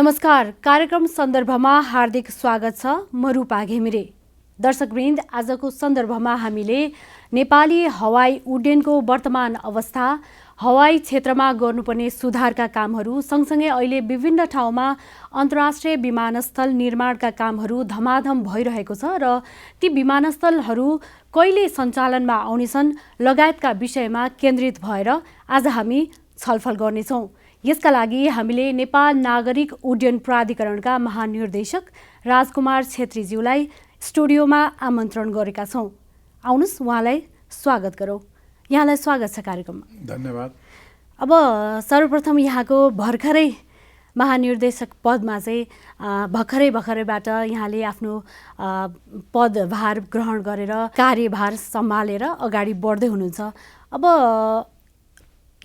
नमस्कार, कार्यक्रम सन्दर्भमा हार्दिक स्वागत छ। म रूपा घिमिरे। दर्शकवृन्द, आजको सन्दर्भमा हामीले नेपाली हवाई उड्डयनको वर्तमान अवस्था, हवाई क्षेत्रमा गर्नुपर्ने सुधारका कामहरू, सँगसँगै अहिले विभिन्न ठाउँमा अन्तर्राष्ट्रिय विमानस्थल निर्माणका कामहरू धमाधम भइरहेको छ र ती विमानस्थलहरू कहिले सञ्चालनमा आउनेछन् लगायतका विषयमा केन्द्रित भएर आज हामी छलफल गर्नेछौँ। यसका लागि हामीले नेपाल नागरिक उड्डयन प्राधिकरणका महानिर्देशक राजकुमार छेत्रीज्यूलाई स्टुडियोमा आमन्त्रण गरेका छौँ। आउनुहोस्, उहाँलाई स्वागत गरौँ। यहाँलाई स्वागत छ कार्यक्रममा। धन्यवाद। अब सर्वप्रथम यहाँको भर्खरै महानिर्देशक पदमा चाहिँ भर्खरैबाट यहाँले आफ्नो पदभार ग्रहण गरेर कार्यभार सम्हालेर अगाडि बढ्दै हुनुहुन्छ। अब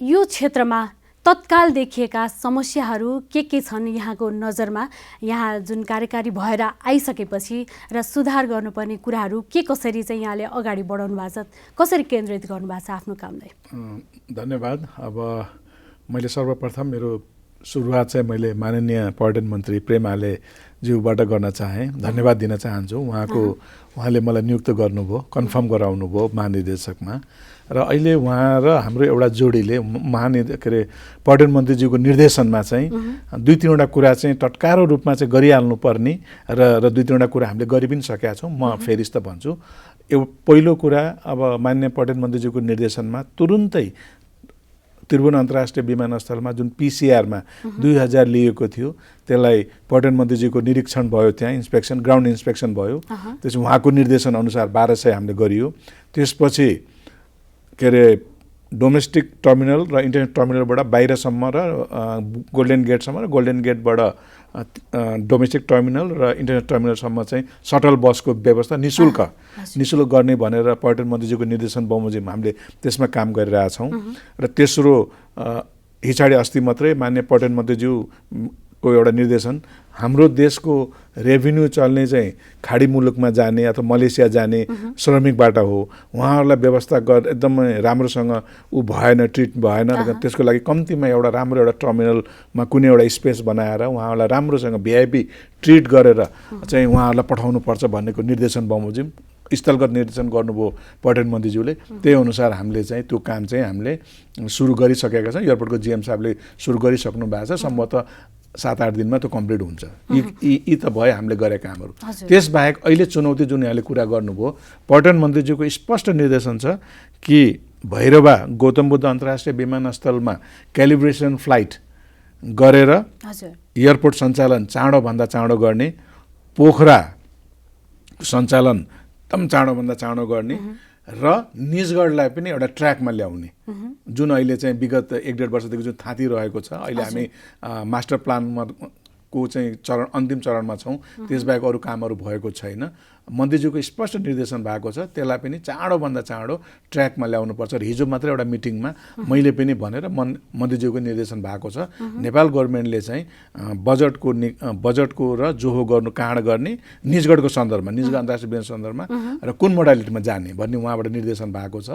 यो क्षेत्रमा तत्काल देखिएका समस्याहरू के छन् यहाँको नजरमा? यहाँ जुन कार्यकारी भएर आइसकेपछि र सुधार गर्नुपर्ने कुराहरू कसरी चाहिँ यहाँले अगाडि बढाउनु भएको छ, कसरी केन्द्रित गर्नुभएको छ आफ्नो कामलाई? धन्यवाद। अब मैले सर्वप्रथम मेरो सुरुवात चाहिँ मैले माननीय पर्यटन मन्त्री प्रेमाले ज्यूबाट गर्न चाहेँ, धन्यवाद दिन चाहन्छु। उहाँले मलाई नियुक्त गर्नुभयो, कन्फर्म गराउनु भयो महानिर्देशकमा। र अहिले उहाँ र हाम्रो एउटा जोडीले पर्यटन मन्त्रीज्यूको निर्देशनमा चाहिँ दुई तीनवटा कुरा चाहिँ तत्काल रूपमा चाहिँ गरिहाल्नु पर्ने र दुई तीनवटा कुरा हामीले गरि पनि सकेका छौँ। म फेरि त भन्छु, पहिलो कुरा, अब माननीय पर्यटन मन्त्रीज्यूको निर्देशनमा तुरुन्तै त्रिभुवन अन्तर्राष्ट्रिय विमानस्थलमा जुन पिसिआरमा 2000 लिएको थियो, त्यसलाई पर्यटन मन्त्रीजीको निरीक्षण भयो, त्यहाँ इन्स्पेक्सन, ग्राउन्ड इन्स्पेक्सन भयो। त्यसपछि उहाँको निर्देशन अनुसार 1200 हामीले गरियो। त्यसपछि डोमेस्टिक टर्मिनल र इन्टरनेट टर्मिनलबाट बाहिरसम्म र गोल्डन गेटसम्म र गोल्डन गेटबाट डोमेस्टिक टर्मिनल र इन्टरनेट टर्मिनलसम्म चाहिँ सटल बसको व्यवस्था निःशुल्क गर्ने भनेर पर्यटन मन्त्रीजीको निर्देशन बमोजिम हामीले त्यसमा काम गरिरहेछौँ। र तेस्रो, हिचाडे अस्ति मात्रै मान्य पर्यटन मन्त्रीज्यूको एउटा निर्देशन, हाम्रो देशको रेभिन्यू चल्ने चाहिँ खाडी मुलुकमा जाने अथवा मलेसिया जाने श्रमिकबाट हो। उहाँहरूलाई व्यवस्था एकदमै राम्रोसँग भएन, ट्रिट भएन। त्यसको लागि कम्तीमा एउटा राम्रो एउटा टर्मिनलमा कुनै एउटा स्पेस बनाएर उहाँहरूलाई राम्रोसँग भिआइपी ट्रिट गरेर चाहिँ उहाँहरूलाई पठाउनु पर्छ भन्नेको निर्देशन बमोजिम स्थलगत निर्देशन गर्नुभयो पर्यटन मन्त्रीज्यूले। त्यही अनुसार हामीले चाहिँ त्यो काम चाहिँ हामीले सुरु गरिसकेका छौँ। एयरपोर्टको जिएम साहबले सुरु गरिसक्नु भएको छ। सम्भवतः 7-8 दिनमा त्यो कम्प्लिट हुन्छ। यी त भयो हामीले गरेका कामहरू। त्यसबाहेक अहिले चुनौती जुन यहाँले कुरा गर्नुभयो, पर्यटन मन्त्रीज्यूको स्पष्ट निर्देशन छ कि भैरवा गौतम बुद्ध अन्तर्राष्ट्रिय विमानस्थलमा क्यालिब्रेसन फ्लाइट गरेर एयरपोर्ट सञ्चालन चाँडोभन्दा चाँडो गर्ने, पोखरा सञ्चालन एकदम चाँडोभन्दा चाँडो गर्ने र निजगढलाई पनि एउटा ट्र्याकमा ल्याउने, जुन अहिले चाहिँ विगत 1-1.5 वर्षदेखि जुन थाँतिरहेको छ। अहिले हामी मास्टर प्लानमा को चाहिँ अन्तिम चरणमा छौँ। त्यसबाहेक अरू कामहरू भएको छैन। मन्त्रीज्यूको स्पष्ट निर्देशन भएको छ, त्यसलाई पनि चाँडोभन्दा चाँडो ट्र्याकमा ल्याउनुपर्छ। र हिजो मात्रै एउटा मिटिङमा मैले पनि भनेर मन्त्रीज्यूको निर्देशन भएको छ। नेपाल गभर्मेन्टले चाहिँ बजेटको र जोहो गर्नु काँड गर्ने निजगढको सन्दर्भमा, निजगढ अन्तर्राष्ट्रिय विमानस्थल सन्दर्भमा र कुन मोडालिटीमा जाने भन्ने उहाँबाट निर्देशन भएको छ।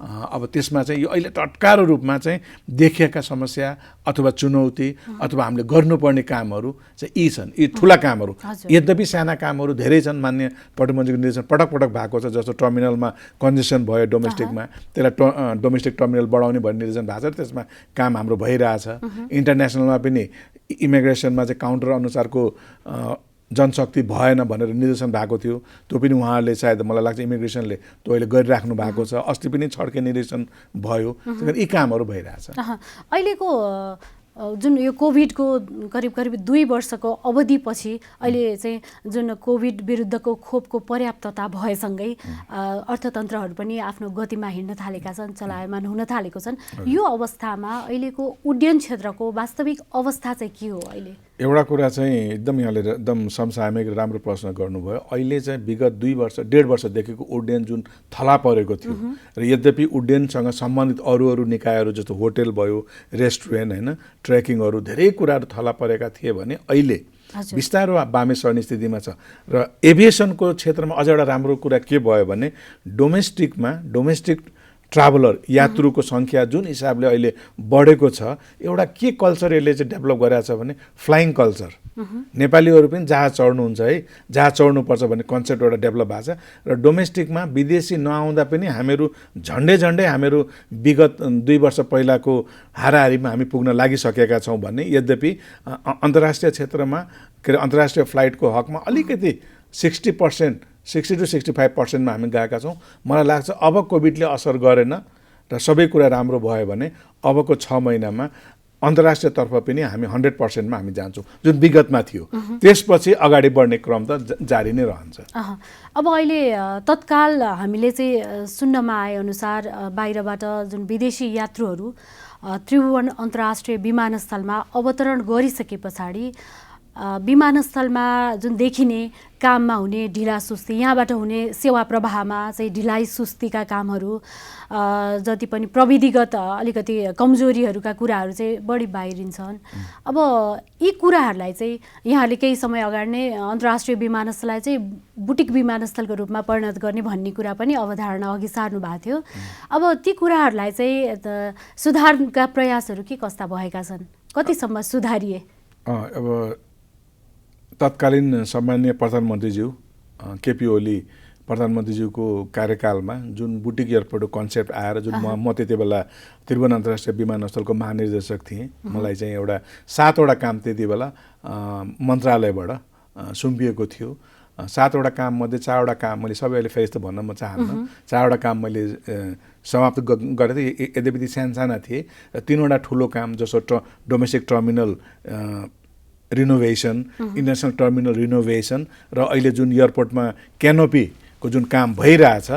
अब त्यसमा चाहिँ यो अहिले तत्काल रूपमा चाहिँ देखिएका समस्या अथवा चुनौती अथवा हामीले गर्नुपर्ने कामहरू चाहिँ यी छन्। यी ठुला कामहरू, यद्यपि साना कामहरू धेरै छन्। मान्य पर्यटन मन्त्रीको निर्देशन पटक भएको छ। जस्तो टर्मिनलमा कन्जेसन भयो डोमेस्टिकमा, त्यसलाई डोमेस्टिक टर्मिनल बढाउने भन्ने निर्देशन भएको छ। त्यसमा काम हाम्रो भइरहेछ। इन्टरनेसनलमा पनि इमिग्रेसनमा चाहिँ काउन्टर अनुसारको जनशक्ति भएन भनेर निर्देशन भएको थियो। त्यो पनि उहाँहरूले सायद मलाई लाग्छ इमिग्रेसनले त्यो अहिले गरिराख्नु भएको छ। अस्ति पनि छड्के निर्देशन भयो। यी कामहरू भइरहेछ। अहिलेको जुन यो कोभिडको करिब 2 वर्षको अवधिपछि अहिले चाहिँ जुन कोभिड विरुद्धको खोपको पर्याप्तता भएसँगै अर्थतन्त्रहरू पनि आफ्नो गतिमा हिँड्न थालेका छन्, चलायमान हुन थालेको छन्। यो अवस्थामा अहिलेको उड्डयन क्षेत्रको वास्तविक अवस्था चाहिँ के हो? अहिले एउटा कुरा चाहिँ यहाँले एकदम समसामयिक राम्रो प्रश्न गर्नुभयो। अहिले चाहिँ विगत 2-1.5 वर्षदेखिको उड्डयन जुन थला परेको थियो र यद्यपि उड्डयनसँग सम्बन्धित अरू निकायहरू जस्तो होटल भयो, रेस्टुरेन्ट, होइन, ट्रेकिङहरू धेरै कुराहरू थला परेका थिए भने अहिले बिस्तारो बामे सर्ने स्थितिमा छ। र एभिएसनको क्षेत्रमा अझ एउटा राम्रो कुरा के भयो भने डोमेस्टिक ट्राभलर यात्रुको सङ्ख्या जुन हिसाबले अहिले बढेको छ, एउटा के कल्चर यसले चाहिँ डेभलप गरेको छ भने फ्लाइङ कल्चर। नेपालीहरू पनि जहाज चढ्नुहुन्छ है, जहाज चढ्नुपर्छ भन्ने कन्सेप्ट एउटा डेभलप भएको छ र डोमेस्टिकमा विदेशी नआउँदा पनि हामीहरू झन्डै हामीहरू विगत 2 वर्ष पहिलाको हाराहारीमा हामी पुग्न लागिसकेका छौँ भन्ने। यद्यपि अन्तर्राष्ट्रिय क्षेत्रमा के अरे अन्तर्राष्ट्रिय फ्लाइटको हकमा अलिकति 60% 60 to 65% हामी गएका छौँ। मलाई लाग्छ अब कोभिडले असर गरेन र सबै कुरा राम्रो भयो भने अबको 6 महिनामा अन्तर्राष्ट्रिय तर्फ पनि हामी 100% मा हामी जान्छौँ, जुन विगतमा थियो। त्यसपछि अगाडि बढ्ने क्रम त जारी नै रहन्छ। अब अहिले तत्काल हामीले चाहिँ सुन्नमा आए अनुसार बाहिरबाट जुन विदेशी यात्रुहरू त्रिभुवन अन्तर्राष्ट्रिय विमानस्थलमा अवतरण गरिसके पछाडि विमानस्थलमा जुन देखिने काममा हुने ढिला सुस्ती, यहाँबाट हुने सेवा प्रवाहमा चाहिँ ढिलाइ सुस्तीका कामहरू, जति पनि प्रविधिगत अलिकति कमजोरीहरूका कुराहरू चाहिँ बढी बाहिरिन्छन्। अब यी कुराहरूलाई चाहिँ यहाँले केही समय अगाडि नै अन्तर्राष्ट्रिय विमानस्थललाई चाहिँ बुटिक विमानस्थलको रूपमा परिणत गर्ने भन्ने कुरा पनि अवधारणा अघि सार्नु भएको थियो। अब ती कुराहरूलाई चाहिँ सुधारका प्रयासहरू के कस्ता भएका छन्, कतिसम्म सुधारिए? अब तत्कालीन सम्माननीय प्रधानमन्त्रीज्यू केपी ओली प्रधानमन्त्रीज्यूको कार्यकालमा जुन बुटिक एयरपोर्टको कन्सेप्ट आएर जुन म त्यति बेला त्रिभुवन अन्तर्राष्ट्रिय विमानस्थलको महानिर्देशक थिएँ। मलाई चाहिँ एउटा 7वटा काम त्यति बेला मन्त्रालयबाट सुम्पिएको थियो। 7वटा काममध्ये 4वटा काम मैले सबै अहिले फेरि त भन्न म चाहन्न, 4वटा काम मैले समाप्त गरेको थिएँ। यद्यपि ती साना थिए र 3वटा ठुलो काम जसो domestic terminal renovation, international terminal renovation र अहिले जुन एयरपोर्टमा क्यानोपीको जुन काम भइरहेछ,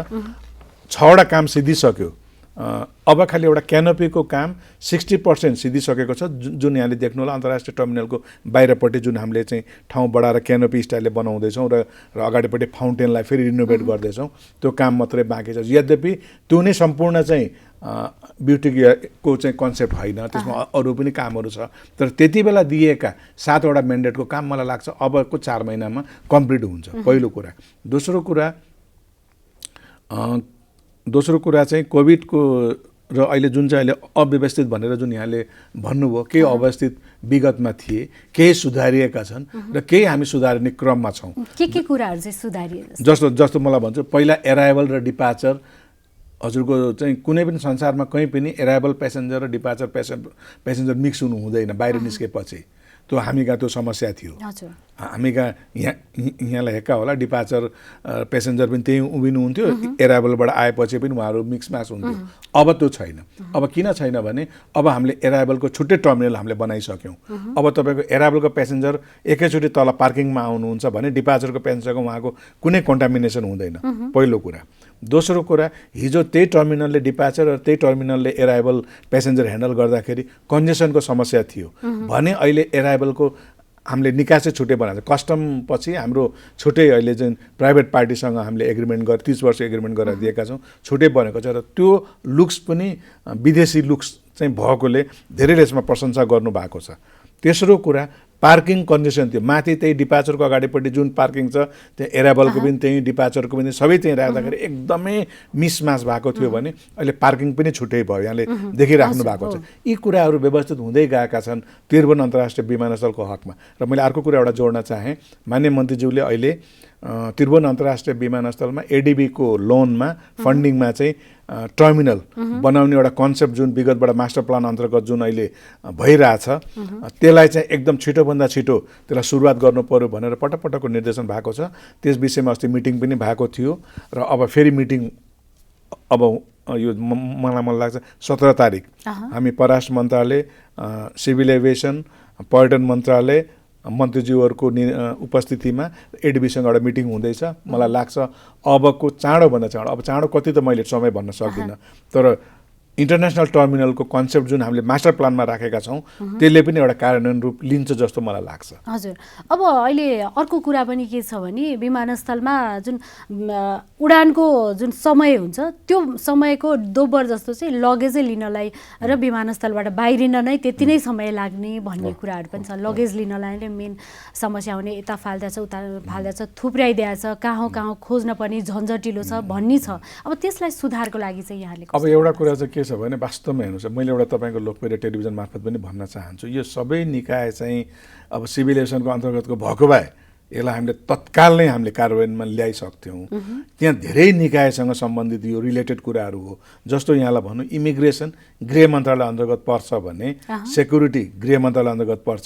6वटा काम सिद्धिसक्यो। अब खालि एउटा क्यानोपीको काम 60% सिद्धिसकेको छ, जुन यहाँले देख्नु होला अन्तर्राष्ट्रिय टर्मिनलको बाहिरपट्टि जुन हामीले चाहिँ ठाउँ बढाएर क्यानोपी स्टाइलले बनाउँदैछौँ र अगाडिपट्टि फाउन्टेनलाई फेरि रिनोभेट गर्दैछौँ, त्यो काम मात्रै बाँकी छ। यद्यपि त्यो नै सम्पूर्ण चाहिँ ब्युटीको चाहिँ कन्सेप्ट होइन, त्यसमा अरू पनि कामहरू छ। तर त्यति बेला दिएका 7वटा म्यान्डेटको काम मलाई लाग्छ अबको 4 महिनामा कम्प्लिट हुन्छ, पहिलो कुरा। दोस्रो कुरा चाहिँ कोभिडको र अहिले जुन चाहिँ अहिले अव्यवस्थित भनेर जुन यहाँले भन्नुभयो, केही अवस्थित विगतमा थिए, केही सुधारिएका छन् र केही हामी सुधार्ने क्रममा छौँ। के कुराहरू चाहिँ सुधारिए? जस्तो मलाई भन्छु, पहिला एराइभल र डिपार्चर, हजुरको चाहिँ कुनै पनि संसारमा कहीँ पनि एराइभल प्यासेन्जर र डिपार्चर प्यासेन्जर मिक्स हुनु हुँदैन बाहिर निस्केपछि। त्यो हामी कहाँ त्यो समस्या थियो। हामी कहाँ यहाँलाई हेक्का होला, डिपार्चर प्यासेन्जर पनि त्यहीँ उभिनुहुन्थ्यो, एराइभलबाट आएपछि पनि उहाँहरू मिक्स म्याच हुन्थ्यो। अब त्यो छैन। अब किन छैन भने अब हामीले एराइभलको छुट्टै टर्मिनल हामीले बनाइसक्यौँ। अब तपाईँको एराइभलको प्यासेन्जर एकैचोटि तल पार्किङमा आउनुहुन्छ भने डिपार्चरको प्यासेन्जरको उहाँको कुनै कन्टामिनेसन हुँदैन, पहिलो कुरा। दोस्रो कुरा, हिजो त्यही टर्मिनलले डिपार्चर र त्यही टर्मिनलले एराइभल प्यासेन्जर ह्यान्डल गर्दाखेरि कन्जेसनको समस्या थियो भने अहिले एराइभलको हामीले निकासै छुट्टै बनाएको छ। कस्टम पछि हाम्रो छुट्टै अहिले जुन प्राइभेट पार्टीसँग हामीले एग्रिमेन्ट 30 वर्ष एग्रिमेन्ट गरेर दिएका छौँ, छुट्टै बनेको छ र त्यो लुक्स पनि विदेशी लुक्स चाहिँ भएकोले धेरैले यसमा प्रशंसा गर्नुभएको छ। तेस्रो कुरा, पार्किङ कन्जेसन थियो माथि, त्यही डिपार्चरको अगाडिपट्टि जुन पार्किङ छ त्यहाँ एराइभलको पनि त्यही, डिपार्चरको पनि सबै त्यहीँ राख्दाखेरि एकदमै मिसमास भएको थियो भने अहिले पार्किङ पनि छुट्टै भयो, यहाँले देखिराख्नु भएको छ। यी कुराहरू व्यवस्थित हुँदै गएका छन् त्रिभुवन अन्तर्राष्ट्रिय विमानस्थलको हकमा। र मैले अर्को कुरा एउटा जोड्न चाहेँ, माननीय मन्त्रीज्यूले अहिले त्रिभुवन अन्तर्राष्ट्रिय विमानस्थलमा एडिबीको लोनमा फन्डिङमा चाहिँ टर्मिनल बनाउने एउटा कन्सेप्ट जुन विगतबाट मास्टर प्लान अन्तर्गत जुन अहिले भइरहेछ, त्यसलाई चाहिँ एकदम छिटोभन्दा छिटो त्यसलाई सुरुवात गर्नु पर्यो भनेर पटकको निर्देशन भएको छ। त्यस विषयमा अस्ति मिटिङ पनि भएको थियो र अब फेरि मिटिङ अब यो मलाई लाग्छ 17 तारिक हामी परराष्ट्र मन्त्रालय, सिभिल एभिएसन, पर्यटन मन्त्रालय मन्त्रीज्यूहरूको उपस्थितिमा एडिबीसँग एउटा मिटिङ हुँदैछ। मलाई लाग्छ अबको चाँडोभन्दा चाँडो, अब चाँडो कति त मैले समय भन्न सक्दिनँ, तर इन्टरनेसनल टर्मिनलको कन्सेप्ट जुन हामीले मास्टर प्लानमा राखेका छौँ त्यसले पनि एउटा कार्यान्वयन रूप लिन्छ जस्तो मलाई लाग्छ। हजुर, अब अहिले अर्को कुरा पनि के छ भने विमानस्थलमा जुन उडानको जुन समय हुन्छ त्यो समयको दोब्बर जस्तो चाहिँ लगेजै लिनलाई र विमानस्थलबाट बाहिरिन नै त्यति नै समय लाग्ने भन्ने कुराहरू पनि छ। लगेज लिनलाई नै मेन समस्या हुने, यता फाल्दैछ उता फाल्दैछ, थुप्राइदिएछ, कहाँ खोज्न पनि झन्झटिलो छ भन्ने छ। अब त्यसलाई सुधारको लागि चाहिँ यहाँले अब एउटा कुरा चाहिँ के छ भने वास्तवमा हेर्नुहोस्, मैले एउटा तपाईँको लोकप्रिय टेलिभिजन मार्फत पनि भन्न चाहन्छु, यो सबै निकाय चाहिँ अब सिभिल एभिएसनको अन्तर्गतको भएको भए यसलाई हामीले तत्काल नै हामीले कार्यान्वयनमा ल्याइसक्थ्यौँ। त्यहाँ धेरै निकायसँग सम्बन्धित यो रिलेटेड कुराहरू हो। जस्तो यहाँलाई भनौँ, इमिग्रेसन गृह मन्त्रालय अन्तर्गत पर्छ भने सेक्युरिटी गृह मन्त्रालय अन्तर्गत पर्छ,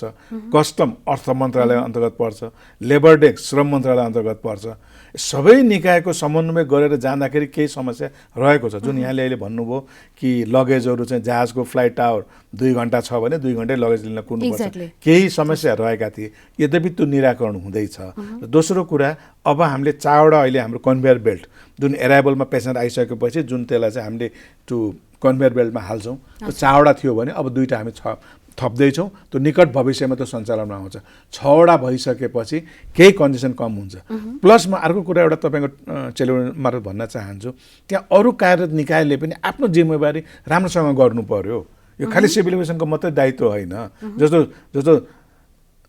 कस्टम अर्थ मन्त्रालय अन्तर्गत पर्छ, लेबर डेस्क श्रम मन्त्रालय अन्तर्गत पर्छ। सबै निकायको समन्वय गरेर जाँदाखेरि केही समस्या रहेको छ। जुन यहाँले अहिले भन्नुभयो कि लगेजहरू चाहिँ जहाजको फ्लाइट टावर 2 घन्टा छ भने 2 घन्टै लगेज लिन कुर्नुपर्छ, केही समस्या रहेका थिए, यद्यपि त्यो निराकरण हुँदैछ। दोस्रो कुरा, अब हामीले चारवटा अहिले हाम्रो कन्भेयर बेल्ट जुन एराइभलमा पेसेन्जर आइसकेपछि जुन त्यसलाई चाहिँ हामीले त्यो कन्भेयर बेल्टमा हाल्छौँ, त्यो 4वटा थियो भने अब 2टा हामी थप्दैछौँ। त्यो निकट भविष्यमा त्यो सञ्चालनमा आउँछ। 6वटा भइसकेपछि केही कन्डिसन कम हुन्छ। प्लस म अर्को कुरा एउटा तपाईँको टेलिभिजन मार्फत भन्न चाहन्छु, त्यहाँ अरू कार्यरत निकायले पनि आफ्नो जिम्मेवारी राम्रोसँग गर्नु पर्यो। यो खालि सिभिल एभिएसनको मात्रै दायित्व होइन। जस्तो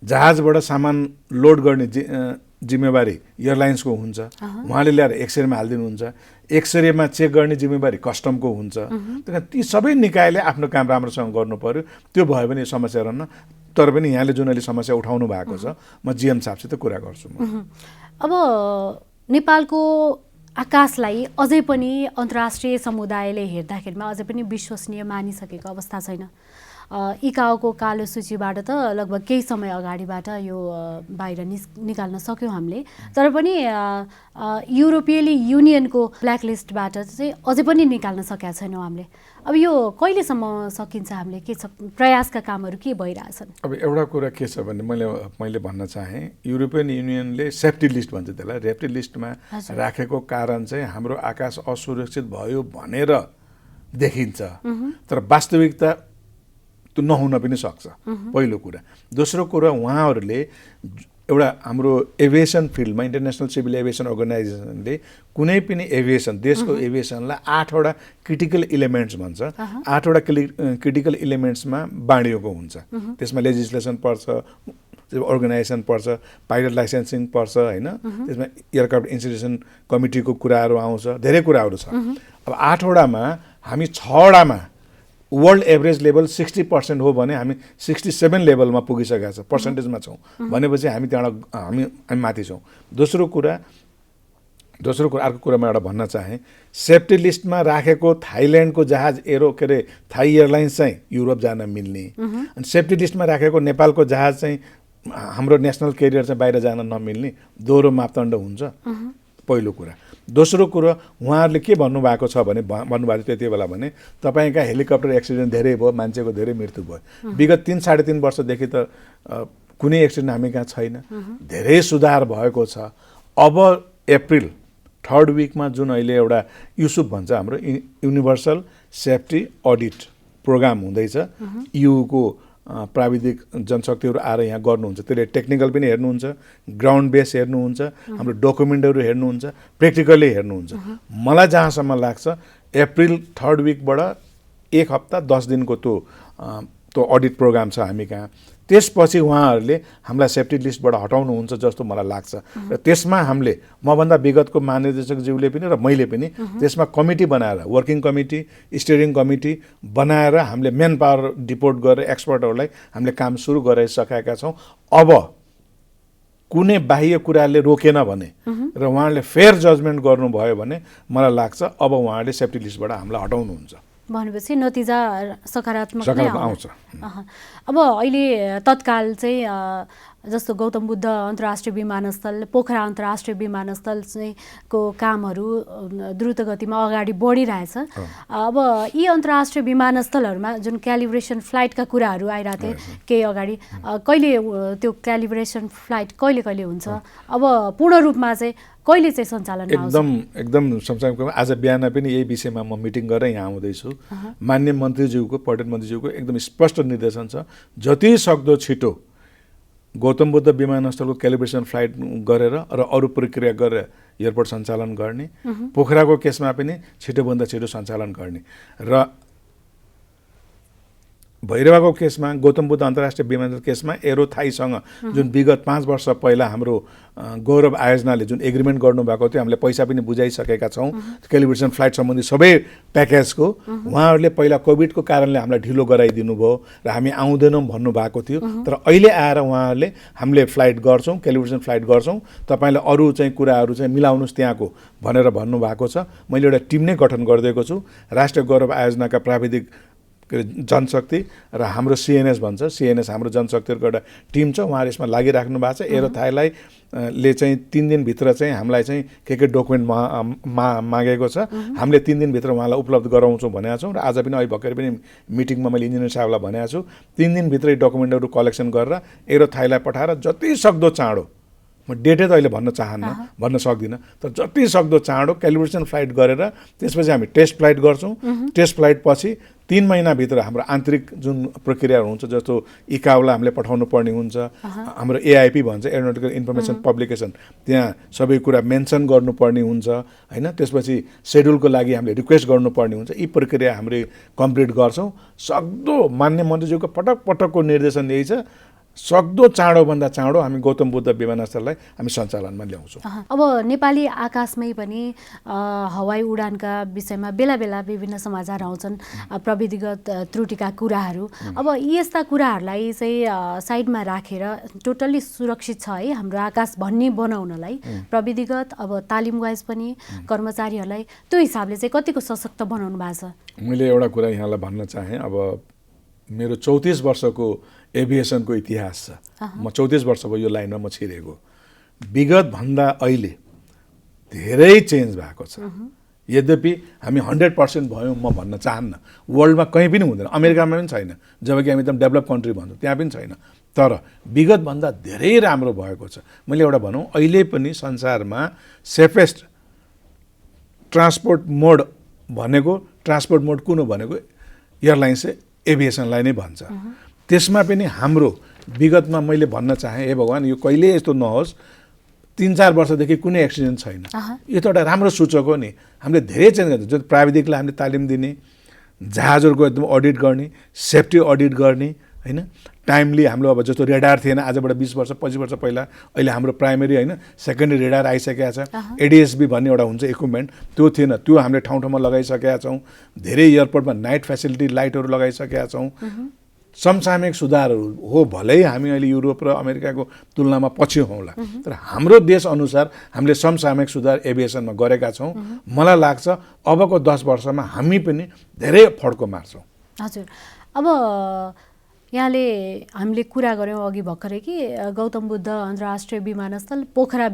जहाजबाट सामान लोड गर्ने जिम्मेवारी एयरलाइन्सको हुन्छ, उहाँले ल्याएर एक्सरेमा हालिदिनुहुन्छ, एक्सरेमा चेक गर्ने जिम्मेवारी कस्टमको हुन्छ। त्यही कारण ती सबै निकायले आफ्नो काम राम्रोसँग गर्नु पर्यो। त्यो भयो भने समस्या रहन्न। तर पनि यहाँले जुन अहिले समस्या उठाउनु भएको छ, म जिएम साहबसित कुरा गर्छु। अब नेपालको आकाशलाई अझै पनि अन्तर्राष्ट्रिय समुदायले हेर्दाखेरिमा अझै पनि विश्वसनीय मानिसकेको अवस्था छैन। इकाओको कालो सूचीबाट त लगभग केही समय अगाडिबाट यो बाहिर निकाल्न सक्यौँ हामीले, तर पनि युरोपियली युनियनको ब्ल्याकलिस्टबाट चाहिँ अझै पनि निकाल्न सकेका छैनौँ हामीले। अब यो कहिलेसम्म सकिन्छ? हामीले के छ, प्रयासका कामहरू के भइरहेछन्? अब एउटा कुरा के छ भने मैले भन्न चाहेँ, युरोपियन युनियनले सेफ्टी लिस्ट भन्छ त्यसलाई, सेफ्टी लिस्टमा राखेको कारण चाहिँ हाम्रो आकाश असुरक्षित भयो भनेर देखिन्छ, तर वास्तविकता त्यो नहुन पनि सक्छ, पहिलो कुरा। दोस्रो कुरा, उहाँहरूले एउटा हाम्रो एभिएसन फिल्डमा इन्टरनेसनल सिभिल एभिएसन अर्गनाइजेसनले कुनै पनि एभिएसन, देशको एभिएसनलाई 8वटा क्रिटिकल इलिमेन्ट्स भन्छ, 8वटा क्रिटिकल इलिमेन्ट्समा बाँडिएको हुन्छ। त्यसमा लेजिस्लेसन पर्छ, अर्गनाइजेसन पर्छ, पाइलट लाइसेन्सिङ पर्छ, होइन, त्यसमा एयरक्राफ्ट इन्स्टिट्युसन कमिटीको कुराहरू आउँछ, धेरै कुराहरू छ। अब 8वटामा हामी 6वटामा वर्ल्ड एभरेज लेभल 60% हो भने हामी 67 लेभलमा पुगिसकेका छ, पर्सेन्टेजमा छौँ भनेपछि हामी त्यहाँबाट हामी माथि छौँ। दोस्रो कुरा अर्को कुरा म एउटा भन्न चाहेँ, सेफ्टी लिस्टमा राखेको थाइल्यान्डको जहाज थाई एयरलाइन्स चाहिँ युरोप जान मिल्ने, अनि सेफ्टी लिस्टमा राखेको नेपालको जहाज चाहिँ हाम्रो नेसनल केरियर चाहिँ बाहिर जान नमिल्ने, दोहोरो मापदण्ड हुन्छ, पहिलो कुरा। दोस्रो कुरो, उहाँहरूले के भन्नुभएको छ भने भन्नुभएको त्यति बेला भने तपाईँका हेलिकप्टर एक्सिडेन्ट धेरै भयो, मान्छेको धेरै मृत्यु भयो। विगत 3-3.5 वर्षदेखि त कुनै एक्सिडेन्ट हामी कहाँ छैन, धेरै सुधार भएको छ। अब अप्रिल 3rd विकमा जुन अहिले एउटा युसुफ भन्छ हाम्रो युनिभर्सल सेफ्टी अडिट प्रोग्राम हुँदैछ, युको प्राविधिक जनशक्तिहरू आएर यहाँ गर्नुहुन्छ। त्यसले टेक्निकल पनि हेर्नुहुन्छ, ग्राउन्ड बेस हेर्नुहुन्छ, हाम्रो डकुमेन्टहरू हेर्नुहुन्छ, प्र्याक्टिकली हेर्नुहुन्छ। मलाई जहाँसम्म लाग्छ अप्रिल 3rd विकबाट 1 हप्ता 10 दिनको त्यो अडिट प्रोग्राम छ हामी कहाँ। त्यसपछि उहाँहरूले हामीलाई सेफ्टी लिस्टबाट हटाउनुहुन्छ जस्तो मलाई लाग्छ। र त्यसमा हामीले, मभन्दा विगतको महानिर्देशकज्यूले पनि र मैले पनि त्यसमा कमिटी बनाएर, वर्किङ कमिटी, स्टियरिङ कमिटी बनाएर हामीले मेन पावर डिपोर्ट गरेर एक्सपर्टहरूलाई हामीले काम सुरु गरिसकेका छौँ। अब कुनै बाह्य कुराले रोकेन भने र उहाँहरूले फेयर जजमेन्ट गर्नुभयो भने मलाई लाग्छ अब उहाँहरूले सेफ्टी लिस्टबाट हामीलाई हटाउनुहुन्छ भनेपछि नतिजा सकारात्मक आउँछ। अब अहिले तत्काल चाहिँ जस्तो गौतम बुद्ध अन्तर्राष्ट्रिय विमानस्थल, पोखरा अन्तर्राष्ट्रिय विमानस्थल चाहिँ को कामहरू द्रुत गतिमा अगाडि बढिरहेछ। अब यी अन्तर्राष्ट्रिय विमानस्थलहरूमा जुन क्यालिब्रेसन फ्लाइटका कुराहरू आइरहेको थिए केही अगाडि, कहिले त्यो क्यालिब्रेसन फ्लाइट कहिले हुन्छ? अब पूर्ण रूपमा चाहिँ कहिले चाहिँ सञ्चालनमा आउँछ? एकदम संस्थामा आज बिहान पनि यही विषयमा म मिटिङ गरेर यहाँ आउँदैछु। माननीय मन्त्रीज्यूको पर्यटन मन्त्रीज्यूको एकदम स्पष्ट निर्देशन छ, जति सक्दो छिटो गौतम बुद्ध विमानस्थलको क्यालिब्रेसन फ्लाइट गरेर र अरू प्रक्रिया गरेर एयरपोर्ट सञ्चालन गर्ने, पोखराको केसमा पनि छिटोभन्दा छिटो सञ्चालन गर्ने र भैरवाको केसमा गौतम बुद्ध अन्तर्राष्ट्रिय विमानस्थल केसमा एरोथाईसँग जुन विगत 5 वर्ष पहिला हाम्रो गौरव आयोजनाले जुन एग्रिमेन्ट गर्नुभएको थियो, हामीले पैसा पनि बुझाइसकेका छौँ क्यालिब्रेसन फ्लाइट सम्बन्धी सबै प्याकेजको। उहाँहरूले पहिला कोभिडको कारणले हामीलाई ढिलो गराइदिनु भयो र हामी आउँदैनौँ भन्नुभएको थियो, तर अहिले आएर उहाँहरूले हामीले फ्लाइट गर्छौँ, क्यालिब्रेसन फ्लाइट गर्छौँ, तपाईँले अरू चाहिँ कुराहरू चाहिँ मिलाउनुहोस् त्यहाँको भनेर भन्नुभएको छ। मैले एउटा टिम नै गठन गरिदिएको छु, राष्ट्रिय गौरव आयोजनाका प्राविधिक जनशक्ति र हाम्रो सिएनएस भन्छ, सिएनएस हाम्रो जनशक्तिहरूको एउटा टिम छ, उहाँहरू यसमा लागिराख्नु भएको छ। एरोथाईलाई ले चाहिँ 3 दिनभित्र चाहिँ हामीलाई चाहिँ के डकुमेन्ट मागेको छ, हामीले 3 दिनभित्र उहाँलाई उपलब्ध गराउँछौँ भनेका छौँ र आज पनि अहिले भर्खरै पनि मिटिङमा मैले इन्जिनियर साहबलाई भनेको छु 3 दिनभित्रै डकुमेन्टहरू कलेक्सन गरेर एरोथाईलाई पठाएर जति सक्दो चाँडो, म डेटै त अहिले भन्न चाहन्न, भन्न सक्दिनँ, तर जति सक्दो चाँडो क्यालिब्रेसन फ्लाइट गरेर त्यसपछि हामी टेस्ट फ्लाइट गर्छौँ। टेस्ट फ्लाइट पछि 3 महिनाभित्र हाम्रो आन्तरिक जुन प्रक्रियाहरू हुन्छ, जस्तो इकाउलाई हामीले पठाउनु पर्ने हुन्छ, हाम्रो एआइपी भन्छ एरोनोटिकल इन्फर्मेसन पब्लिकेसन, त्यहाँ सबै कुरा मेन्सन गर्नुपर्ने हुन्छ हैन। त्यसपछि सेड्युलको लागि हामीले रिक्वेस्ट गर्नुपर्ने हुन्छ। यी प्रक्रिया हामीले कम्प्लिट गर्छौँ। सक्दो मान्य मन्त्रीज्यूको पटक पटकको निर्देशन यही छ, सक्दो चाँडोभन्दा चाँडो हामी गौतम बुद्ध विमानस्थललाई हामी सञ्चालनमा ल्याउँछौँ। अब नेपाली आकाशमै पनि हवाई उडानका विषयमा बेला बेला विभिन्न समाचार आउँछन्, प्रविधिगत त्रुटिका कुराहरू। अब यस्ता कुराहरूलाई चाहिँ साइडमा राखेर टोटल्ली सुरक्षित छ है हाम्रो आकाश भन्ने बनाउनलाई प्रविधिगत अब तालिम वाइज पनि कर्मचारीहरूलाई त्यो हिसाबले चाहिँ कतिको सशक्त बनाउनु भएको छ? मैले एउटा कुरा यहाँलाई भन्न चाहेँ। अब मेरो 34 वर्षको एभिएसनको इतिहास छ, म 34 वर्ष भयो यो लाइनमा म छिरेको। विगत भन्दा अहिले धेरै चेन्ज भएको छ। यद्यपि हामी 100% भयौँ म भन्न चाहन्न, वर्ल्डमा कहीँ पनि हुँदैन, अमेरिकामा पनि छैन, जबकि हामी एकदम डेभलप कन्ट्री भन्छौँ, त्यहाँ पनि छैन, तर विगत भन्दा धेरै राम्रो भएको छ। मैले एउटा भनौँ, अहिले पनि संसारमा सेफेस्ट ट्रान्सपोर्ट मोड भनेको, ट्रान्सपोर्ट मोड कुन हो भनेको एयरलाइन्स एभिएसनलाई नै भन्छ। त्यसमा पनि हाम्रो विगतमा मैले भन्न चाहेँ, हे भगवान् यो कहिले यस्तो नहोस्, 3-4 वर्षदेखि कुनै एक्सिडेन्ट छैन। यो त एउटा राम्रो सूचक हो नि। हामीले धेरै चेन्ज गर्छ, जो प्राविधिकलाई हामीले तालिम दिने, जहाजहरूको एकदम अडिट गर्ने, सेफ्टी अडिट गर्ने हैन। टाइमली हाम्रो अब जस्तो रेडार थिएन आजबाट 20 वर्ष 25 वर्ष पहिला, अहिले हाम्रो प्राइमेरी हैन सेकेन्डरी रेडार आइसकेको छ। एडिएसबी भन्ने एउटा हुन्छ इक्विपमेन्ट, त्यो थिएन, त्यो हामीले ठाउँ ठाउँमा लगाइसकेका छौँ। धेरै एयरपोर्टमा नाइट फेसिलिटी लाइटहरू लगाइसकेका छौँ। समसामयिक सुधारहरू हो, भलै हामी अहिले युरोप र अमेरिकाको तुलनामा पछि हौँला, तर हाम्रो देश अनुसार हामीले समसामयिक सुधार एभिएसनमा गरेका छौँ। मलाई लाग्छ अबको 10 वर्षमा हामी पनि धेरै फड्को मार्छौँ। हजुर, अब यहाँले हामीले कुरा गऱ्यौँ अघि भर्खरै कि गौतम बुद्ध अन्तर्राष्ट्रिय विमानस्थल, पोखरा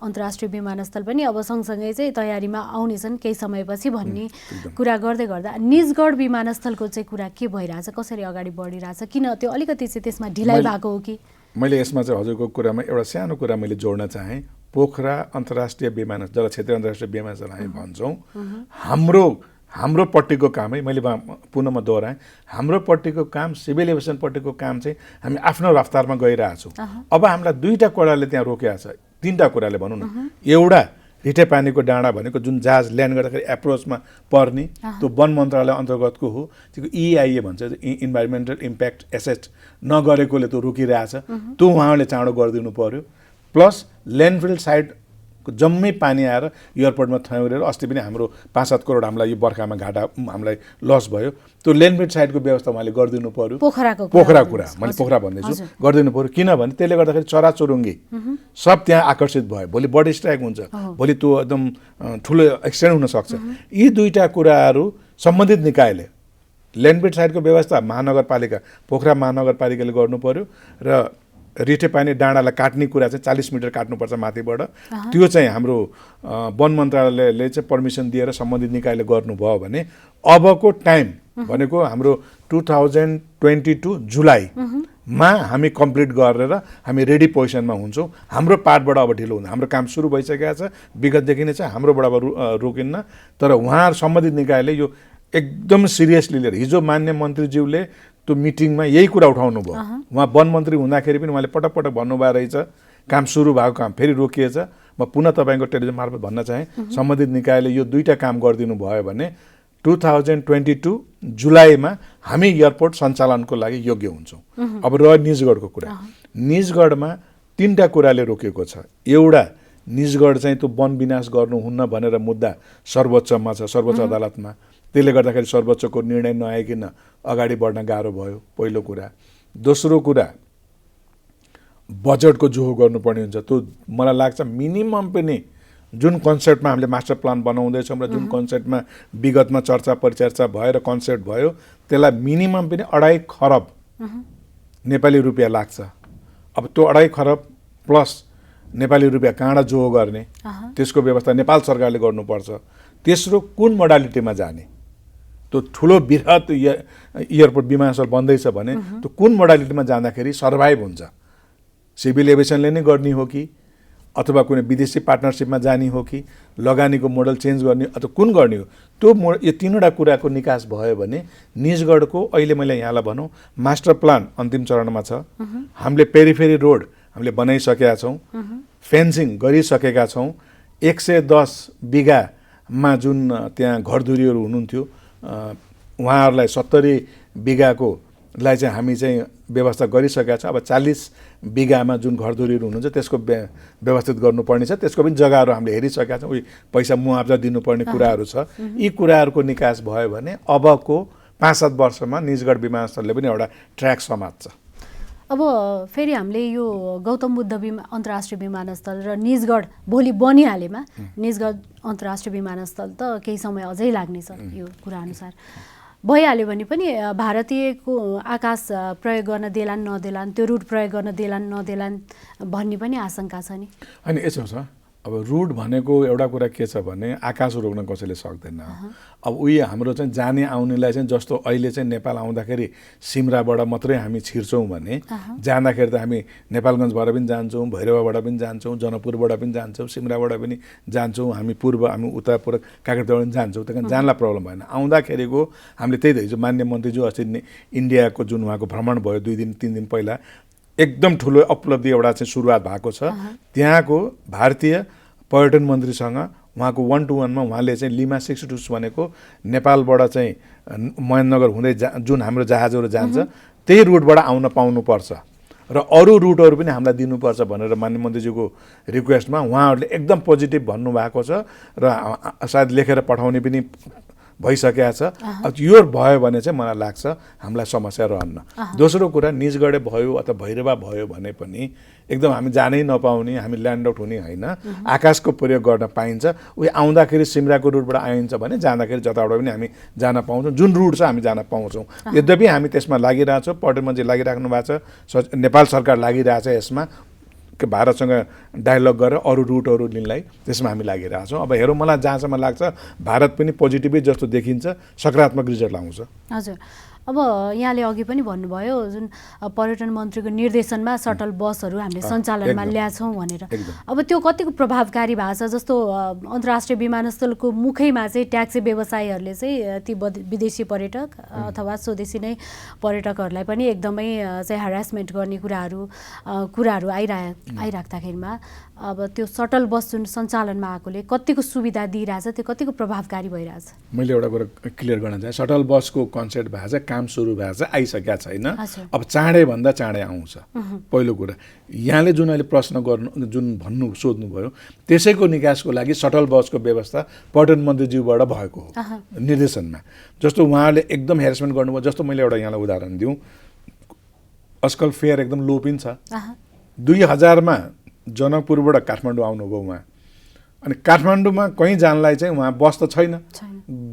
अन्तर्राष्ट्रिय विमानस्थल पनि अब सँगसँगै चाहिँ तयारीमा आउनेछन् केही समयपछि भन्ने कुरा गर्दै गर्दा निजगढ विमानस्थलको चाहिँ कुरा के भइरहेछ, कसरी अगाडि बढिरहेछ, किन त्यो अलिकति चाहिँ त्यसमा ढिलाइ भएको हो कि? मैले यसमा चाहिँ हजुरको कुरामा एउटा सानो कुरा मैले जोड्न चाहेँ। पोखरा अन्तर्राष्ट्रिय विमानस्थल, जसलाई क्षेत्रीय अन्तर्राष्ट्रिय विमानस्थल हामी भन्छौँ, हाम्रो पट्टिको कामै मैले पुनः म दोहोऱ्याएँ, हाम्रो पट्टिको काम, सिभिल एभिएसन पट्टिको काम चाहिँ हामी आफ्नो रफ्तारमा गइरहेछौँ। अब हामीलाई 2टा कुराले त्यहाँ रोकेको छ, 3टा कुराले भनौँ न। एउटा रिठे पानीको डाँडा भनेको जुन जहाज ल्यान्ड गर्दाखेरि एप्रोचमा पर्ने, त्यो वन मन्त्रालय अन्तर्गतको हो, त्यो EIA भन्छ, इन्भाइरोमेन्टल इम्प्याक्ट एसेस नगरेकोले त्यो रोकिरहेछ, त्यो उहाँले चाँडो गरिदिनु पर्यो। प्लस ल्यान्डफिल साइड जम्मै पानी आएर एयरपोर्टमा थ्याउरेर अस्ति पनि हाम्रो 5-7 करोड हामीलाई यो बर्खामा घाटा हामीलाई लस भयो। त्यो ल्यान्डफिल साइडको व्यवस्था उहाँले गरिदिनु पर्यो। पोखरा कुरा मैले पोखरा भन्दैछु, गरिदिनु पर्यो, किनभने त्यसले गर्दाखेरि चराचुरुङ्गी सब त्यहाँ आकर्षित भयो। भोलि बडी स्ट्राइक हुन्छ, भोलि त्यो एकदम ठुलो एक्सिडेन्ट हुनसक्छ। यी 2टा कुराहरू सम्बन्धित निकायले, ल्यान्डफिल साइडको व्यवस्था महानगरपालिका, पोखरा महानगरपालिकाले गर्नु पर्यो र रिठे पानी डाँडालाई काट्ने कुरा चाहिँ 40 मिटर काट्नुपर्छ माथिबाट, त्यो चाहिँ हाम्रो वन मन्त्रालयले चाहिँ पर्मिसन दिएर सम्बन्धित निकायले गर्नुभयो भने अबको टाइम भनेको हाम्रो 2022 जुलाई मा हामी कम्प्लिट गरेर हामी रेडी पोजिसनमा हुन्छौँ। हाम्रो पार्टबाट अब ढिलो हुँदैन, हाम्रो काम सुरु भइसकेको छ, विगतदेखि नै छ, हाम्रोबाट अब रोकिन्न। तर उहाँहरू सम्बन्धित निकायले यो एकदम सिरियसली लिएर, हिजो मान्य मन्त्रीज्यूले त्यो मिटिङमा यही कुरा उठाउनु भयो। उहाँ वन मन्त्री हुँदाखेरि पनि उहाँले पटक पटक भन्नुभएको रहेछ काम सुरु भएको काम फेरि रोकिएछ। म पुनः तपाईँको टेलिभिजन मार्फत भन्न चाहेँ, सम्बन्धित निकायले यो दुईवटा काम गरिदिनु भयो भने 2022 जुलाईमा हामी एयरपोर्ट सञ्चालनको लागि योग्य हुन्छौँ। अब रह्यो निजगढको कुरा, निजगढमा 3टा कुराले रोकेको छ। एउटा, निजगढ चाहिँ त्यो वन विनाश गर्नुहुन्न भनेर मुद्दा सर्वोच्चमा छ, सर्वोच्च अदालतमा। त्यसले गर्दाखेरि सर्वोच्चको निर्णय नआइकन अगाडि बढ्न गाह्रो भयो, पहिलो कुरा। दोस्रो कुरा, बजेटको जोहो गर्नुपर्ने हुन्छ। त्यो मलाई लाग्छ मिनिमम पनि जुन कन्सेप्टमा हामीले मास्टर प्लान बनाउँदैछौँ र जुन कन्सेप्टमा विगतमा चर्चा परिचर्चा भएर कन्सेप्ट भयो, त्यसलाई मिनिमम पनि 2.5 खरब नेपाली रुपियाँ लाग्छ। अब त्यो 2.5 खरब प्लस नेपाली रुपियाँ कहाँबाट जोहो गर्ने, त्यसको व्यवस्था नेपाल सरकारले गर्नुपर्छ। तेस्रो, कुन मोडालिटीमा जाने, त्यो ठुलो बृहत एयरपोर्ट विमानस्थल बन्दैछ भने त्यो कुन मोडालिटीमा जाँदाखेरि सर्भाइभ हुन्छ, सिभिल एभिएसनले नै गर्ने हो कि अथवा कुनै विदेशी पार्टनरसिपमा जाने हो कि लगानीको मोडल चेन्ज गर्ने अथवा कुन गर्ने हो, त्यो यो 3वटा कुराको निकास भयो भने निजगढको अहिले मैले यहाँलाई भनौँ मास्टर प्लान अन्तिम चरणमा छ। हामीले पेरिफेरी रोड हामीले बनाइसकेका छौँ, फेन्सिङ गरिसकेका छौँ। 110 बिघामा जुन त्यहाँ घरधुरीहरू हुनुहुन्थ्यो उहाँहरूलाई 70 बिघाको लाई चाहिँ हामी चाहिँ व्यवस्था गरिसकेका छ। अब 40 बिघामा जुन घरधुरीहरू हुनुहुन्छ त्यसको व्यवस्थित गर्नुपर्ने छ। त्यसको पनि जग्गाहरू हामीले हेरिसकेका छौँ। पैसा मुआवजा दिनुपर्ने कुराहरू छ। यी कुराहरूको निकास भयो भने अबको 5-7 वर्षमा निजगढ विमानस्थलले पनि एउटा ट्र्याक समात्छ। अब फेरि हामीले यो गौतम बुद्ध अन्तर्राष्ट्रिय विमानस्थल र निजगढ भोलि बनिहालेमा निजगढ अन्तर्राष्ट्रिय विमानस्थल त केही समय अझै लाग्नेछ यो कुराअनुसार भइहाल्यो भने पनि भारतीयको आकाश प्रयोग गर्न देलान नदेलान, त्यो रुट प्रयोग गर्न देलान नदेलान भन्ने पनि आशंका छ नि। अनि यसो छ, अब रुट भनेको एउटा कुरा के छ भने आकाश रोक्न कसैले सक्दैन। अब उही हाम्रो चाहिँ जाने आउनेलाई चाहिँ जस्तो अहिले चाहिँ नेपाल आउँदाखेरि सिमराबाट मात्रै हामी छिर्छौँ भने जाँदाखेरि त हामी नेपालगञ्जबाट पनि जान्छौँ, भैरवाबाट पनि जान्छौँ, जनकपुरबाट पनि जान्छौँ, सिमराबाट पनि जान्छौँ, हामी पूर्व हामी उता पूर्व काकरेजबाट पनि जान्छौँ। त्यही कारण जानलाई प्रब्लम भएन। आउँदाखेरिको हामीले त्यही त हिजो मान्य मन्त्रीज्यू अस्ति इन्डियाको जुन उहाँको भ्रमण भयो 2-3 दिन पहिला, एकदम ठुलो उपलब्धि एउटा चाहिँ सुरुवात भएको छ। त्यहाँको भारतीय पर्यटन मन्त्रीसँग उहाँको 1-to-1 मा उहाँले चाहिँ लिमा 62 भनेको नेपालबाट चाहिँ महेन्द्रनगर हुँदै जुन हाम्रो जहाजहरू जान्छ त्यही रुटबाट आउन पाउनुपर्छ र अरू रुटहरू पनि हामीलाई दिनुपर्छ भनेर मान्य मन्त्रीज्यूको रिक्वेस्टमा उहाँहरूले एकदम पोजिटिभ भन्नुभएको छ र सायद लेखेर पठाउने पनि भइसकेको छ। अब यो भयो भने चाहिँ मलाई लाग्छ हामीलाई समस्या रहन्न। दोस्रो कुरा, निजगढे भयो अथवा भैरवा भयो भने पनि एकदम हामी जानै नपाउने, हामी ल्यान्ड आउट हुने होइन, आकाशको प्रयोग गर्न पाइन्छ। उयो आउँदाखेरि सिमराको रुटबाट आइन्छ भने जाँदाखेरि जताबाट पनि हामी जान पाउँछौँ, जुन रुट छ हामी जान पाउँछौँ। यद्यपि हामी त्यसमा लागिरहेछौँ, पर्यटन मन्त्री लागिराख्नु भएको छ, नेपाल सरकार लागिरहेछ यसमा, भारतसँग डायलग गरेर अरू रुटहरू लिनलाई त्यसमा हामी लागिरहेछौँ। अब हेरौँ, मलाई जहाँसम्म लाग्छ भारत पनि पोजिटिभै जस्तो देखिन्छ, सकारात्मक रिजल्ट आउँछ। हजुर, अब यहाँले अघि पनि भन्नुभयो जुन पर्यटन मन्त्रीको निर्देशनमा सटल बसहरू हामीले सञ्चालनमा ल्याछौँ भनेर, अब त्यो कतिको प्रभावकारी भएको छ? जस्तो अन्तर्राष्ट्रिय विमानस्थलको मुखैमा चाहिँ ट्याक्सी व्यवसायीहरूले चाहिँ ती विदेशी पर्यटक अथवा स्वदेशी नै पर्यटकहरूलाई पनि एकदमै चाहिँ हरासमेन्ट गर्ने कुराहरू आइराख्दाखेरिमा अब त्यो सटल बस जुन सञ्चालनमा आएकोले कतिको सुविधा दिइरहेछ, त्यो कतिको प्रभावकारी भइरहेछ? मैले एउटा कुरा क्लियर गर्न चाहेँ, सटल बसको कन्सेप्ट भएको छ, काम सुरु भएको छ, आइसकेका छैन। अब चाँडै भन्दा चाँडै आउँछ, पहिलो कुरा। यहाँले जुन अहिले प्रश्न गर्नु सोध्नुभयो त्यसैको निकासको लागि सटल बसको व्यवस्था पर्यटन मन्त्रीज्यूबाट भएको हो निर्देशनमा। जस्तो उहाँले एकदम हेरेसमेन्ट गर्नुभयो, जस्तो मैले एउटा यहाँलाई उदाहरण दिउँ, आजकल फेयर एकदम लो पनि छ। 2000 मा जनकपुरबाट काठमाडौँ आउनुभयो उहाँ, अनि काठमाडौँमा कहीँ जानलाई चाहिँ उहाँ बस त छैन,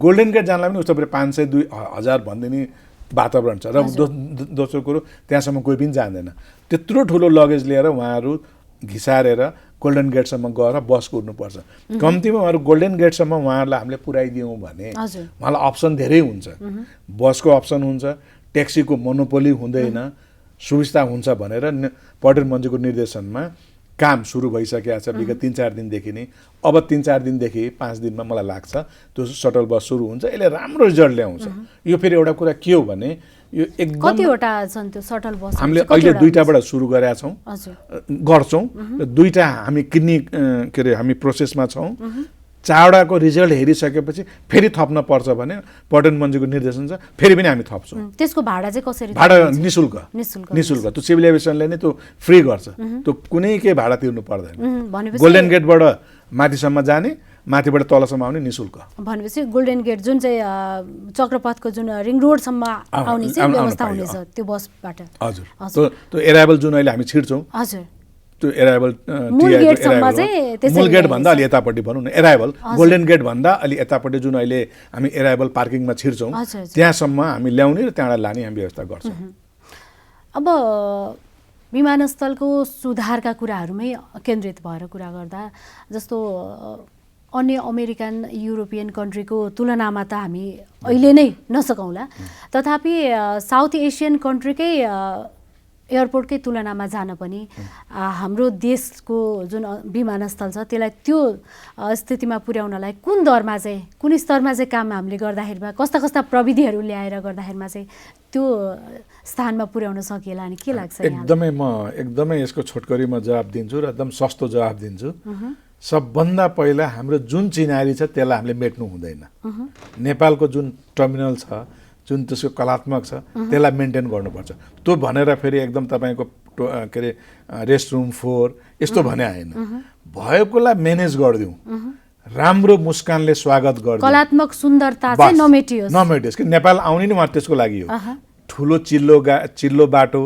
गोल्डन गेट जानलाई पनि उस्तो 500-2000 भनिदिने वातावरण छ। र दोस्रो कुरो, त्यहाँसम्म कोही पनि जान्दैन। त्यत्रो ठुलो लगेज लिएर उहाँहरू घिसारेर गोल्डन गेटसम्म गएर बस कुर्नुपर्छ। कम्तीमा उहाँहरू गोल्डन गेटसम्म उहाँहरूलाई हामीले पुर्याइदियौँ भने उहाँलाई अप्सन धेरै हुन्छ। बसको अप्सन हुन्छ, ट्याक्सीको मोनोपोली हुँदैन, सुविस्ता हुन्छ भनेर पर्यटन मन्त्रीको निर्देशनमा काम सुरु भइसकेको छ विगत 3-4 दिनदेखि नै। अब 3-4 दिनदेखि 5 दिनमा मलाई लाग्छ त्यो सटल बस सुरु हुन्छ, यसले राम्रो रिजल्ट ल्याउँछ। यो फेरि एउटा कुरा के हो भने यो एकदम कतिवटा छन् त्यो सटल बस? हामीले अहिले 2टाबाट सुरु गरेका छौँ, गर्छौँ र 2टा हामी किन्ने के अरे हामी प्रोसेसमा छौँ। 4वटाको रिजल्ट हेरिसकेपछि फेरि थप्न पर्छ भने पर्यटन मन्त्रीको निर्देशन छ, फेरि पनि हामी थप्छौँ। त्यसको भाडा चाहिँ कसरी? भाडा निशुल्क त्यो सिभिल एभिएसनले नै त्यो फ्री गर्छ, त्यो कुनै के भाडा तिर्नु पर्दैन। गोल्डन गेटबाट माथिसम्म जाने, माथिबाट तलसम्म आउने निशुल्क। भनेपछि गोल्डन गेट जुन चाहिँ चक्रपथको जुन रिङ रोडसम्म आउने चाहिँ व्यवस्था हुनेछ त्यो बसबाट? हजुर, त्यो एराइभल जुन अहिले हामी छिर्छौँ, हजुर, त्यो एराइभल मूल गेट भन्दा अलि यतापट्टि भनौँ न, एराइभल गोल्डन गेट भन्दा अलि यतापट्टि जुन अहिले हामी एराइभल पार्किङमा छिर्छौँ त्यहाँसम्म हामी ल्याउने र त्यहाँबाट लाने हामी व्यवस्था गर्छौँ। अब विमानस्थलको सुधारका कुराहरूमै केन्द्रित भएर कुरा गर्दा, जस्तो अन्य अमेरिकन युरोपियन कन्ट्रीको तुलनामा त हामी अहिले नै नसकौँला, तथापि साउथ एसियन कन्ट्रीकै एयरपोर्टकै तुलनामा जान पनि हाम्रो देशको जुन विमानस्थल छ त्यसलाई त्यो स्थितिमा पुर्याउनलाई कुन दरमा चाहिँ, कुन स्तरमा चाहिँ काम हामीले गर्दाखेरिमा कस्ता कस्ता प्रविधिहरू ल्याएर गर्दाखेरिमा चाहिँ त्यो स्थानमा पुर्याउन सकिएला? अनि के लाग्छ? एकदमै यसको छोटकरीमा जवाब दिन्छु र एकदम सस्तो जवाब दिन्छु। सबभन्दा पहिला हाम्रो जुन चिनारी छ त्यसलाई हामीले मेट्नु हुँदैन। नेपालको जुन टर्मिनल छ, जुन त्यसको कलात्मक छ, त्यसलाई मेन्टेन गर्नुपर्छ। त्यो भनेर फेरि एकदम तपाईँको के अरे रेस्टरुम 4 यस्तो भने आएन, भएकोलाई म्यानेज गरिदिउँ, राम्रो मुस्कानले स्वागत गरिदिउँ, कलात्मक सुन्दरता चाहिँ नमेटियोस् कि नेपाल आउने नै उहाँ त्यसको लागि हो। ठुलो चिल्लो बाटो,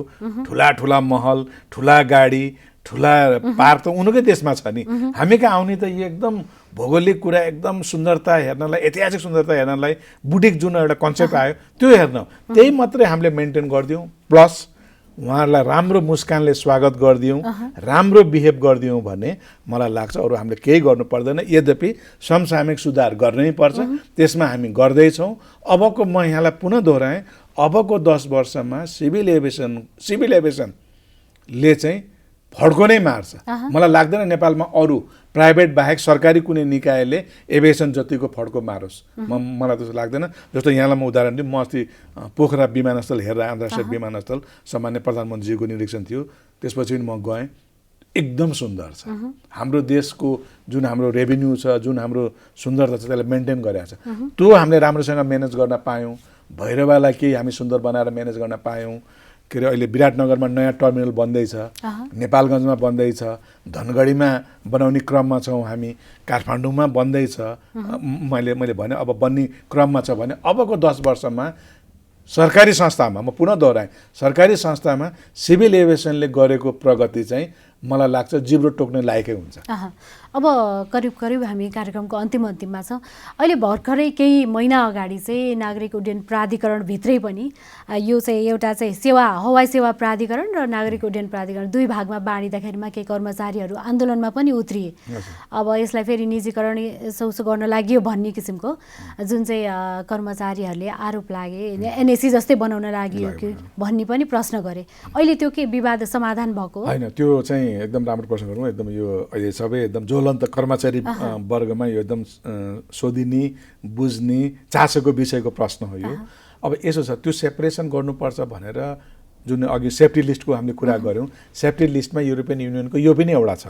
ठुला महल, ठुला गाडी, ठुला पार्क त उनीकै देशमा छ नि। हामी कहाँ आउने त यो एकदम भौगोलिक कुरा, एकदम सुन्दरता हेर्नलाई, ऐतिहासिक सुन्दरता हेर्नलाई, बुटिक जुन एउटा कन्सेप्ट आयो त्यो हेर्न, त्यही मात्रै हामीले मेन्टेन गरिदिउँ। प्लस उहाँहरूलाई राम्रो मुस्कानले स्वागत गरिदिउँ, राम्रो बिहेभ गरिदिउँ भने मलाई लाग्छ अरू हामीले केही गर्नु पर्दैन। यद्यपि समसामयिक सुधार गर्नै पर्छ, त्यसमा हामी गर्दैछौँ। अबको म यहाँलाई पुनः दोहोऱ्याएँ, अबको 10 वर्षमा सिभिल एभिएसनले चाहिँ फड्को नै मार्छ। मलाई लाग्दैन नेपालमा अरू प्राइभेट बाहेक सरकारी कुनै निकायले एभिएसन जतिको फड्को मारोस्, मलाई त्यस्तो लाग्दैन। जस्तो यहाँलाई म उदाहरण दिउँ, म अस्ति पोखरा विमानस्थल हेरेर, अन्तर्राष्ट्रिय विमानस्थल सामान्य प्रधानमन्त्रीजीको निरीक्षण थियो, त्यसपछि पनि म गएँ। एकदम सुन्दर छ। हाम्रो देशको जुन हाम्रो रेभिन्यू छ, जुन हाम्रो सुन्दरता छ, त्यसलाई मेन्टेन गरेको छ। त्यो हामीले राम्रोसँग म्यानेज गर्न पायौँ। भैरवालाई केही हामी सुन्दर बनाएर म्यानेज गर्न पायौँ। के अरे अहिले विराटनगरमा नयाँ टर्मिनल बन्दैछ, नेपालगञ्जमा बन्दैछ, धनगढीमा बनाउने क्रममा छौँ हामी, काठमाडौँमा बन्दैछ, मैले भने अब बन्ने क्रममा छ भने अबको 10 वर्षमा सरकारी संस्थामा, म पुनः दोहोऱ्याएँ, सरकारी संस्थामा सिभिल एभिएसनले गरेको प्रगति चाहिँ मलाई लाग्छ जिब्रो टोक्ने लायकै हुन्छ। अब करिब हामी कार्यक्रमको अन्तिममा छौँ। अहिले भर्खरै केही महिना अगाडि चाहिँ नागरिक उड्डयन प्राधिकरणभित्रै पनि यो चाहिँ एउटा चाहिँ हवाई सेवा प्राधिकरण र नागरिक उड्डयन प्राधिकरण 2 भागमा बाँडिँदाखेरिमा केही कर्मचारीहरू आन्दोलनमा पनि उत्रिए। अब यसलाई फेरि निजीकरण यसो गर्न लागि भन्ने किसिमको जुन चाहिँ कर्मचारीहरूले आरोप लागे, एनएसी जस्तै बनाउन लागि कि भन्ने पनि प्रश्न गरे। अहिले त्यो के विवाद समाधान भएको हो? होइन, त्यो चाहिँ एकदम राम्रो प्रश्न गरौँ। एकदम यो अहिले सबै एकदम ज्वलन्त कर्मचारी वर्गमा यो एकदम सोधिने, बुझ्ने, चासोको विषयको प्रश्न हो यो। अब यसो छ, त्यो सेपरेसन गर्नुपर्छ भनेर जुन अघि सेफ्टी लिस्टको हामीले कुरा गऱ्यौँ, सेफ्टी लिस्टमा युरोपियन युनियनको यो पनि एउटा छ,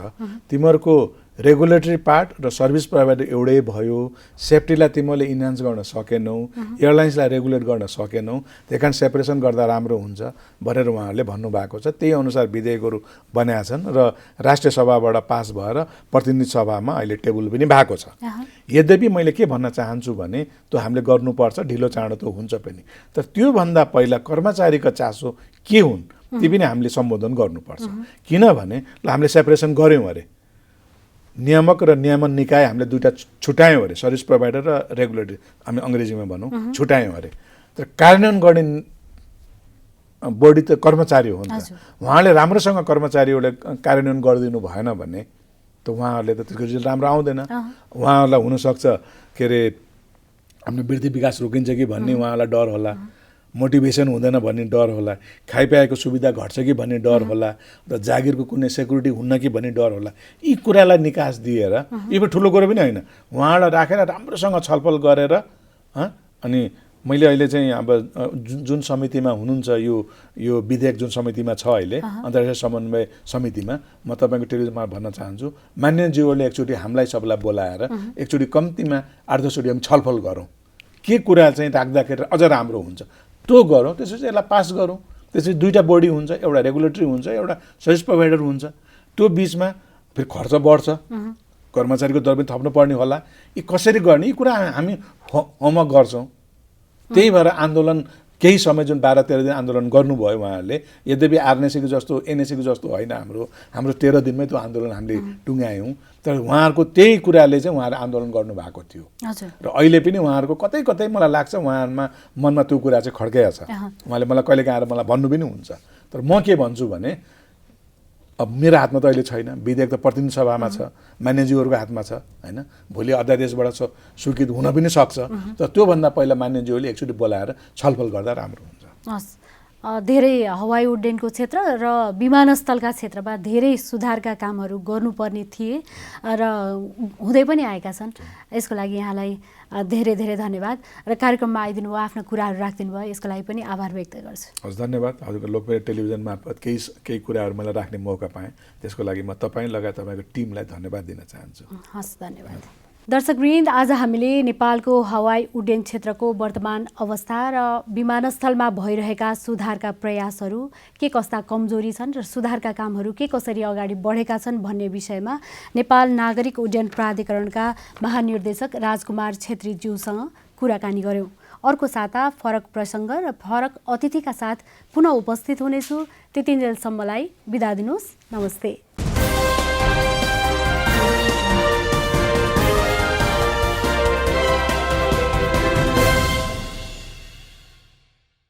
तिमीहरूको रेगुलेटरी पार्ट र सर्भिस प्रोभाइडर एउटै भयो, सेफ्टीलाई तिमीले इन्हान्स गर्न सकेनौ, एयरलाइन्सलाई रेगुलेट गर्न सकेनौ, त्यही कारण सेपरेसन गर्दा राम्रो हुन्छ भनेर उहाँहरूले भन्नुभएको छ। त्यही अनुसार विधेयकहरू बनाएका छन् र राष्ट्रिय सभाबाट पास भएर प्रतिनिधि सभामा अहिले टेबल पनि भएको छ। यद्यपि मैले के भन्न चाहन्छु भने त्यो हामीले गर्नुपर्छ, ढिलो चाँडो त हुन्छ पनि, तर त्योभन्दा पहिला कर्मचारीका चासो के हुन् ती पनि हामीले सम्बोधन गर्नुपर्छ। किनभने ल हामीले सेपरेसन गऱ्यौँ अरे, नियामक र नियमन निकाय हामीले 2टा छुट्यायौँ अरे, सर्भिस प्रोभाइडर र रेगुलेटरी हामी अङ्ग्रेजीमा भनौँ, छुट्यायौँ अरे, तर कार्यान्वयन गर्ने बडी त कर्मचारी हो नि त। उहाँले राम्रोसँग कर्मचारीहरूले कार्यान्वयन गरिदिनु भएन भने त उहाँहरूले त त्यसको रिजल्ट राम्रो आउँदैन। उहाँहरूलाई हुनसक्छ के अरे हाम्रो वृद्धि विकास रोकिन्छ कि भन्ने उहाँहरूलाई डर होला। मोटिभेसन हुँदैन भन्ने डर होला, खाइपाएको सुविधा घट्छ कि भन्ने डर होला, र जागिरको कुनै सेक्युरिटी हुन्न कि भन्ने डर होला। यी कुरालाई निकास दिएर, यो पनि ठुलो कुरो पनि होइन, उहाँलाई राखेर राम्रोसँग छलफल गरेर अनि मैले अहिले चाहिँ अब जुन समितिमा हुनुहुन्छ, यो विधेयक जुन समितिमा छ अहिले, अन्तर्राष्ट्रिय समन्वय समितिमा, म तपाईँको टेलिभिजनमा भन्न चाहन्छु, मान्यज्यूहरूले एकचोटि हामीलाई सबलाई बोलाएर एकचोटि कम्तीमा 8-10 चोटि हामी छलफल गरौँ, के कुरा चाहिँ राख्दाखेरि अझ राम्रो हुन्छ त्यो गरौँ, त्यसपछि यसलाई पास गरौँ। त्यसपछि 2टा बडी हुन्छ, एउटा रेगुलेटरी हुन्छ, एउटा सर्भिस प्रोभाइडर हुन्छ। त्यो बिचमा फेरि खर्च बढ्छ, कर्मचारीको दर पनि थप्नुपर्ने होला। यी कसरी गर्ने, यी कुरा हामी होमवर्क गर्छौँ। त्यही भएर आन्दोलन केही समय जुन 12-13 दिन आन्दोलन गर्नुभयो उहाँहरूले, यद्यपि आरएनएसीको जस्तो एनएसीको जस्तो होइन, हाम्रो 13 दिनमै त्यो आन्दोलन हामीले टुङ्ग्यायौँ। तर उहाँहरूको त्यही कुराले चाहिँ उहाँहरूले आन्दोलन गर्नुभएको थियो। र अहिले पनि उहाँहरूको कतै कतै मलाई लाग्छ उहाँहरूमा मनमा त्यो कुरा चाहिँ खड्काएको छ। उहाँले मलाई कहिलेकाहीँ आएर मलाई भन्नु पनि हुन्छ। तर म के भन्छु भने, अब मेरो हातमा त अहिले छैन, विधेयक त प्रतिनिधि सभामा छ, मान्यज्यूहरूको हातमा छ होइन। भोलि अध्यादेशबाट स्वीकृत हुन पनि सक्छ। तर त्योभन्दा पहिला मान्यज्यूहरूले एकचोटि बोलाएर छलफल गर्दा राम्रो हुन्छ। हस्, धेरै हवाई उड्डयनको क्षेत्र र विमानस्थलका क्षेत्रमा धेरै सुधारका कामहरू गर्नुपर्ने थिए र हुँदै पनि आएका छन्। यसको लागि यहाँलाई धेरै धेरै धन्यवाद र कार्यक्रममा आइदिनु भयो, आफ्ना कुराहरू राखिदिनु भयो, यसको लागि पनि आभार व्यक्त गर्छु। हस्, धन्यवाद। हजुरको लोकप्रिय टेलिभिजन मार्फत केही कुराहरू मलाई राख्ने मौका पाएँ, त्यसको लागि म तपाईँ लगायत तपाईँको टिमलाई धन्यवाद दिन चाहन्छु। हस्, धन्यवाद। दर्शकवृन्द, आज हामीले नेपालको हवाई उड्डयन क्षेत्रको वर्तमान अवस्था र विमानस्थलमा भइरहेका सुधारका प्रयासहरू, के कस्ता कमजोरी छन् र सुधारका कामहरू के कसरी अगाडि बढेका छन् भन्ने विषयमा नेपाल नागरिक उड्डयन प्राधिकरणका महानिर्देशक राजकुमार छेत्रीज्यूसँग कुराकानी गऱ्यौँ। अर्को साता फरक प्रसङ्ग र फरक अतिथिका साथ पुनः उपस्थित हुनेछु। त्यतिन्जेलसम्मलाई बिदा दिनुहोस्। नमस्ते।